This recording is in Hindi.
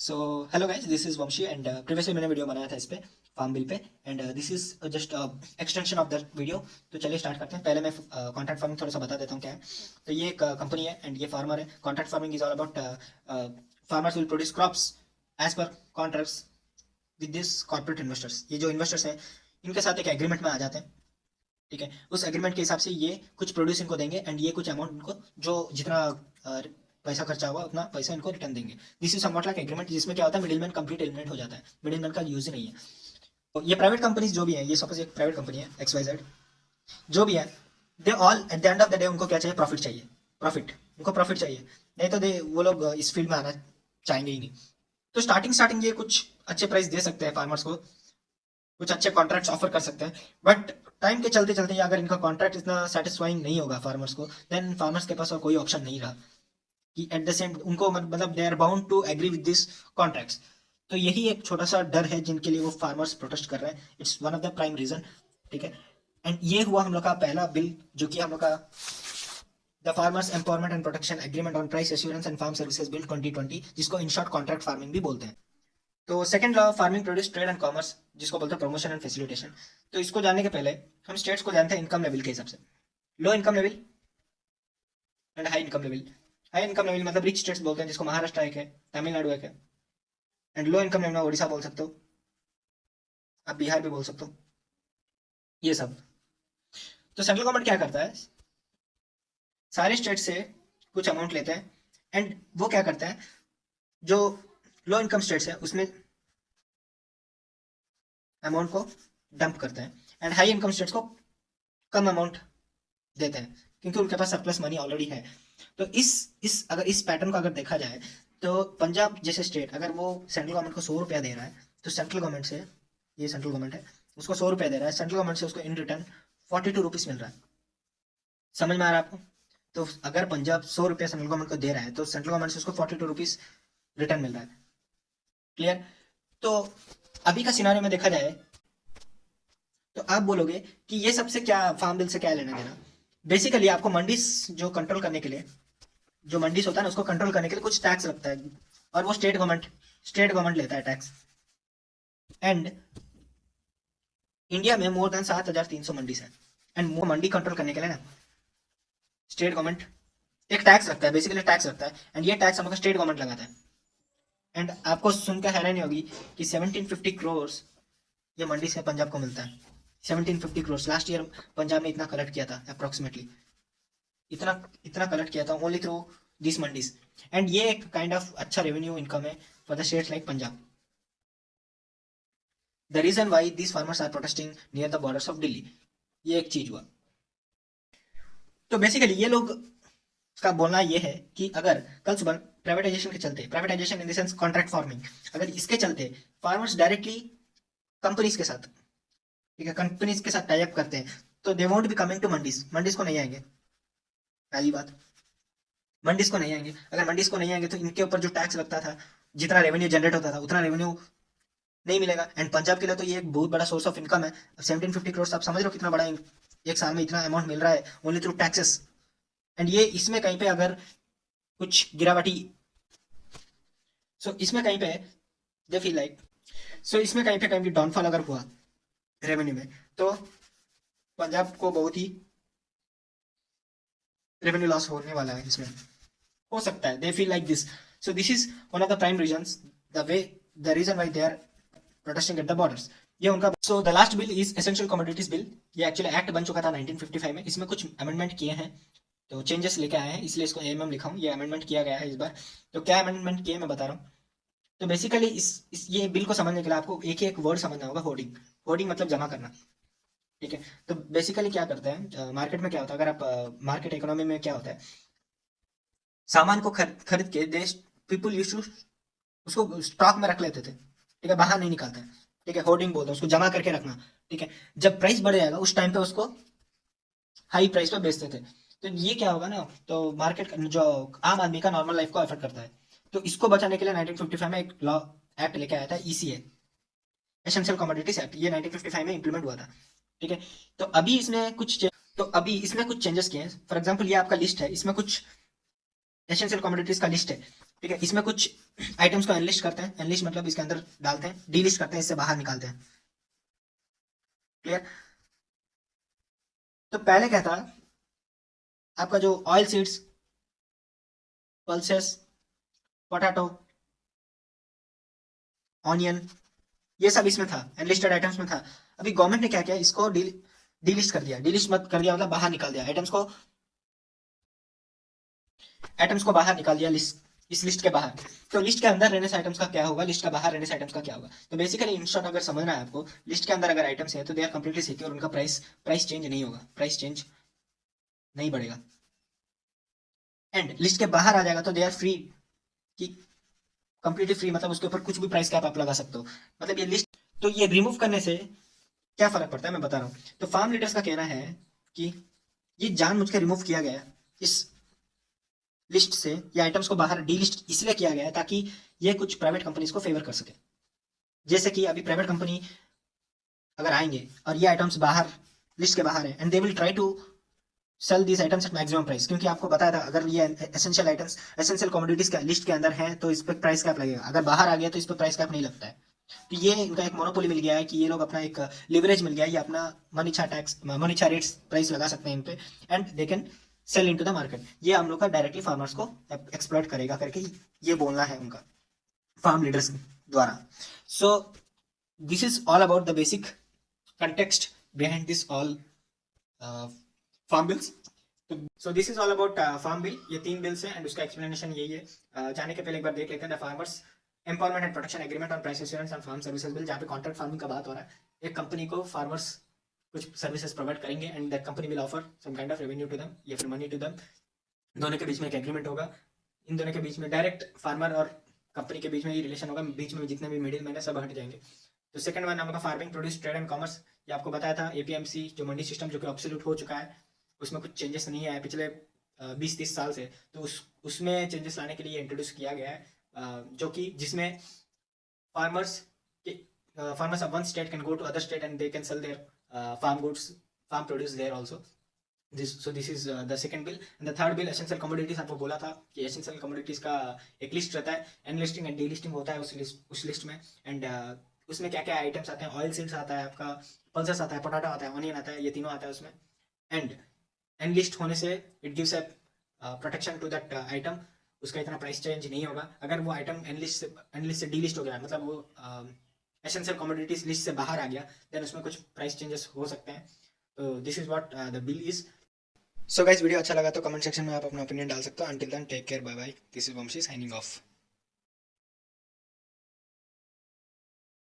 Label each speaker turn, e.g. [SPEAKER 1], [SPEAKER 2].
[SPEAKER 1] So hello guys, this is Vanshi and previously मैंने वीडियो बनाया था इस पे फार्म बिल पे and this is just extension of that video. तो चलिए स्टार्ट करते हैं। पहले मैं कॉन्ट्रैक्ट फार्मिंग थोड़ा सा बता देता हूँ क्या है। तो ये एक कंपनी है एंड ये फार्मर है। Contract farming is all about farmers will produce crops as per contracts with this corporate investors. ये जो इन्वेस्टर्स हैं इनके साथ एक एग्रीमेंट में आ जाते हैं। ठीक है, उस एग्रीमेंट के हिसाब से ये कुछ प्रोड्यूस इनको देंगे एंड ये कुछ अमाउंट इनको जो जितना पैसा खर्चा हुआ उतना पैसा इनको रिटर्न देंगे। This is somewhat like agreement, जिसमें क्या होता है मिडिलमैन कंप्लीट एलिमिनेट हो जाता है, मिडिलमैन का यूज ही नहीं है। तो ये प्राइवेट कंपनीज जो भी है, ये सपोज एक प्राइवेट कंपनी है XYZ जो भी है, they all at the end of the day उनको क्या चाहिए? प्रॉफिट चाहिए। प्रॉफिट, उनको प्रॉफिट चाहिए, नहीं तो दे वो लोग इस फील्ड में आना चाहेंगे ही नहीं। तो स्टार्टिंग ये कुछ अच्छे प्राइस दे सकते हैं फार्मर्स को, कुछ अच्छे कॉन्ट्रैक्ट्स ऑफर कर सकते हैं, बट टाइम के चलते चलते अगर इनका कॉन्ट्रैक्ट इतना सेटिस्फाइंग नहीं होगा फार्मर्स को, देन फार्मर्स के पास और कोई ऑप्शन नहीं रहा कि एट द सेम उनको मतलब they are bound to agree with this contracts. तो यही एक छोटा सा डर है जिनके लिए वो फार्मर्स प्रोटेस्ट कर रहे हैं। It's one of the prime reason. ठीक है, एंड ये हुआ हम लोग का पहला बिल, जो कि हम लोग का the farmers empowerment and protection agreement on price assurance and farm services bill 2020, जिसको इन शॉर्ट कॉन्ट्रैक्ट फार्मिंग भी बोलते हैं। तो second law farming produce trade and commerce, जिसको बोलते हैं प्रमोशन एंड फैसिलिटेशन। तो इसको जानने के पहले हम स्टेट्स को जानते हैं इनकम लेवल के हिसाब से। Low income level and high income level. High income level मतलब रिच स्टेट्स बोलते हैं, जिसको महाराष्ट्र एक है, तमिलनाडु एक है। एंड लो इनकम लेवल में उड़ीसा बोल सकते हो, आप बिहार भी बोल सकते हो, ये सब। तो सेंट्रल गवर्नमेंट क्या करता है, सारे स्टेट से कुछ अमाउंट लेते हैं एंड वो क्या करता है, जो लो इनकम स्टेट्स है उसमें अमाउंट को डंप करते हैं एंड हाई इनकम स्टेट्स को कम अमाउंट देते हैं, क्योंकि उनके पास सरप्लस मनी ऑलरेडी है। तो इस अगर इस पैटर्न को अगर देखा जाए, तो पंजाब जैसे स्टेट अगर वो सेंट्रल गवर्नमेंट को 100 रुपया दे रहा है, तो सेंट्रल गवर्नमेंट से, ये सेंट्रल गवर्नमेंट है, उसको 100 रुपया दे रहा है, सेंट्रल गवर्नमेंट से उसको इन रिटर्न 42 रुपीज मिल रहा है। समझ में आ रहा है आपको? तो अगर पंजाब 100 रुपया सेंट्रल गवर्नमेंट को दे रहा है, तो सेंट्रल गवर्नमेंट से उसको 42 रुपीज रिटर्न मिल रहा है। क्लियर? तो अभी का सिनारियो में देखा जाए, तो आप बोलोगे कि ये सबसे क्या, फार्म बिल से क्या लेना देना। बेसिकली आपको मंडीज जो कंट्रोल करने के लिए, जो मंडीज होता है ना, उसको कंट्रोल करने के लिए कुछ टैक्स लगता है, और वो स्टेट गवर्नमेंट लेता है टैक्स। एंड इंडिया में मोर देन 7,300 मंडीज है एंड वो मंडी कंट्रोल करने के लिए ना स्टेट गवर्नमेंट एक टैक्स रखता है, बेसिकली टैक्स रखता है एंड ये टैक्स हमारा स्टेट गवर्नमेंट लगाता है। एंड आपको सुनकर हैरानी होगी कि 1750 करोड़ ये मंडी से पंजाब को मिलता है। 1750 करोड़ लास्ट ईयर पंजाब ने इतना कलेक्ट किया था अप्रोक्सीमेटली, इतना इतना कलेक्ट किया था only through this mandis. And ये एक काइंड ऑफ अच्छा रेवेन्यू इनकम है for the states like Punjab. The reason why this farmers are protesting near the borders of Delhi, ये एक चीज हुआ। तो बेसिकली ये लोग का बोलना ये है कि अगर कल सुबह प्राइवेटाइजेशन के चलते, privatisation in the sense contract farming, अगर इसके चलते फार्मर्स डायरेक्टली कंपनीज के साथ, ठीक है, कंपनीज के साथ टाई अप करते हैं, तो they won't be coming to mandis, mandis को नहीं आएंगे। पहली बात, मंडीज को नहीं आएंगे। अगर मंडीज को नहीं आएंगे तो इनके ऊपर जो टैक्स लगता था, जितना रेवेन्यू जनरेट होता था, उतना रेवेन्यू नहीं मिलेगा। एंड पंजाब के लिए तो ये एक बहुत बड़ा सोर्स ऑफ इनकम है। 1750 करोड़ आप समझ रहे हो कितना बड़ा, एक साल में इतना अमाउंट मिल रहा है ओनली थ्रू टैक्सेस। एंड ये इसमें कहीं पे अगर कुछ गिरावटी, सो इसमें कहीं पे दे फील लाइक, सो इसमें कहीं पे डाउनफॉल अगर हुआ रेवेन्यू में, तो पंजाब को बहुत ही रेवेन्यू लॉस होने वाला है, इसमें हो सकता है, they feel like this. So this is one of the prime reasons, the reason why they are protesting at the borders. ये उनका। So the last bill is essential commodities bill. ये एक्चुअली एक्ट बन चुका था 1955 में, इसमें कुछ अमेंडमेंट किए हैं, तो चेंजेस लेके आए हैं, इसलिए इसको एएमएम लिखा हूँ। ये अमेंडमेंट किया गया है इस बार। तो क्या अमेंडमेंट किए मैं बता रहा हूँ। तो बेसिकली इस ये बिल को समझने के लिए आपको एक एक वर्ड समझना होगा। होर्डिंग, होर्डिंग मतलब जमा करना। ठीक है, तो बेसिकली क्या करते हैं, मार्केट में क्या होता है, अगर आप मार्केट इकोनॉमी में क्या होता है, सामान को खरीद के देश पीपुल यूज टू उसको स्टॉक में रख लेते थे। ठीक है, बाहर नहीं निकालते हैं। ठीक है, होर्डिंग बोलते हैं उसको, जमा करके रखना। ठीक है, जब प्राइस बढ़ जाएगा उस टाइम पे उसको हाई प्राइस पे बेचते थे। तो ये क्या होगा ना, तो मार्केट जो आम आदमी का नॉर्मल लाइफ को अफेक्ट करता है। तो इसको बचाने के लिए 1955 में एक लॉ एक्ट लेके आया था, ECA, एसेंशियल कमोडिटीज एक्ट। ये 1955 में इंप्लीमेंट हुआ था। ठीक है, तो अभी इसमें कुछ चेंजेस किए हैं। फॉर एग्जाम्पल ये आपका लिस्ट है, इसमें कुछ एसेंशियल कमोडिटीज का लिस्ट है। ठीक है, इसमें कुछ आइटम्स को एनलिस्ट करते हैं, एनलिस्ट मतलब इसके अंदर डालते हैं, डीलिस्ट करते हैं, इससे बाहर निकालते हैं। क्लियर? तो पहले क्या था, आपका जो oil seeds, pulses, potato, onion, ये सब इसमें था, एनलिस्टेड आइटम्स में था। अभी गवर्नमेंट ने क्या किया, इसको डीलिस्ट कर दिया। डीलिस्ट मत कर दिया मतलब बाहर निकाल दिया, आइटम्स को बाहर निकाल दिया लिस्ट, इस लिस्ट के बाहर। तो लिस्ट के अंदर रहने से आइटम्स का क्या होगा, लिस्ट के बाहर रहने से आइटम्स का क्या होगा। तो बेसिकली इन शॉर्ट अगर समझना है आपको, लिस्ट के अंदर अगर आइटम्स है तो दे आर कंप्लीटली सिक्योर, उनका प्राइस चेंज नहीं होगा, प्राइस चेंज नहीं बढ़ेगा। एंड लिस्ट के बाहर आ जाएगा तो दे आर फ्री, कि कंप्लीटली फ्री, मतलब उसके ऊपर कुछ भी प्राइस कैप आप लगा सकते हो। मतलब ये लिस्ट, तो ये रिमूव करने से क्या फर्क पड़ता है मैं बता रहा हूँ। तो फार्म लीडर्स का कहना है कि ये जानबूझ के रिमूव किया गया इस लिस्ट से, ये आइटम्स को बाहर डीलिस्ट इसलिए किया गया है ताकि ये कुछ प्राइवेट कंपनीज को फेवर कर सके। जैसे कि अभी प्राइवेट कंपनी अगर आएंगे और ये आइटम्स बाहर, लिस्ट के बाहर है, and they will try to sell these items at maximum price, क्योंकि आपको बताया था अगर ये एसेंशियल आइटम्स, एसेंशियल कमोडिटीज का लिस्ट के अंदर है तो इस पर प्राइस कैप लगेगा, अगर बाहर आ गया तो इस पर प्राइस कैप नहीं लगता है। तो ये इनका एक मोनोपोली मिल गया है कि ये लोग अपना एक लिवरेज मिल गया है, ये अपना मन इच्छा टैक्स, मन इच्छा रेट्स प्राइस लगा सकते हैं इन पे, and they can cell into the market. ये हम लोग का डायरेक्टली फार्मर्स को एक्सप्लॉइट करेगा करके ये बोलना है उनका, फार्म लीडर्स द्वारा। So this is all about the basic context behind this all farm bills. So this is all about farm bill. ये 3 बिल्स हैं एंड उसका एक्सप्लेनेशन यही है। जाने के पहले एक बार देख लेते हैं the farmers empowerment and protection agreement on price assurance and farm services bill, जहाँ पे कॉन्ट्रैक्ट फार्मिंग का बात हो रहा है। एक कंपनी को फार्मर्स कुछ सर्विसेज प्रोवाइड करेंगे and that company will offer some kind of revenue to them या फिर मनी टू देम। दोनों के बीच में एक एग्रीमेंट होगा, इन दोनों के बीच में डायरेक्ट फार्मर और कंपनी के बीच में ही रिलेशन होगा, बीच में जितने भी मिडिल मैन है सब हट जाएंगे। तो सेकंड वन आपका farming produce trade and commerce, ये आपको बताया था एपीएमसी जो मंडी सिस्टम जो कि ऑब्सोल्यूट हो चुका है, उसमें कुछ चेंजेस नहीं आए पिछले 20-30 साल से, तो उसमें चेंजेस लाने के लिए इंट्रोड्यूस किया गया है, जो कि जिसमें farmers of one state can go to other state and they can sell their farm goods, farm produce there also. This is the second bill. And the third bill essential commodities, आपको बोला था कि एसेंशियल कमोडिटीज का एक लिस्ट रहता है, एनलिस्टिंग एंड डीलिस्टिंग होता है उस लिस्ट में। एंड उसमें क्या क्या आइटम्स आते हैं, ऑयल सीड्स आता है आपका, पल्सेस आता है, पोटैटो आता है, ऑनियन आता है, ये तीनों आता है उसमें। एंड एनलिस्ट होने से it gives a protection to that item, उसका इतना प्राइस चेंज नहीं होगा। अगर वो आइटम एनलिस्ट से डीलिस्ट हो गया, मतलब वो एसेंशियल कमोडिटीज लिस्ट से बाहर आ गया, देन उसमें कुछ प्राइस चेंजेस हो सकते हैं। तो this is what the bill is. So guys, video अच्छा लगा तो कमेंट सेक्शन में आप अपना ओपिनियन डाल सकते हो। Until then take care, bye bye, this is Vanshi signing of.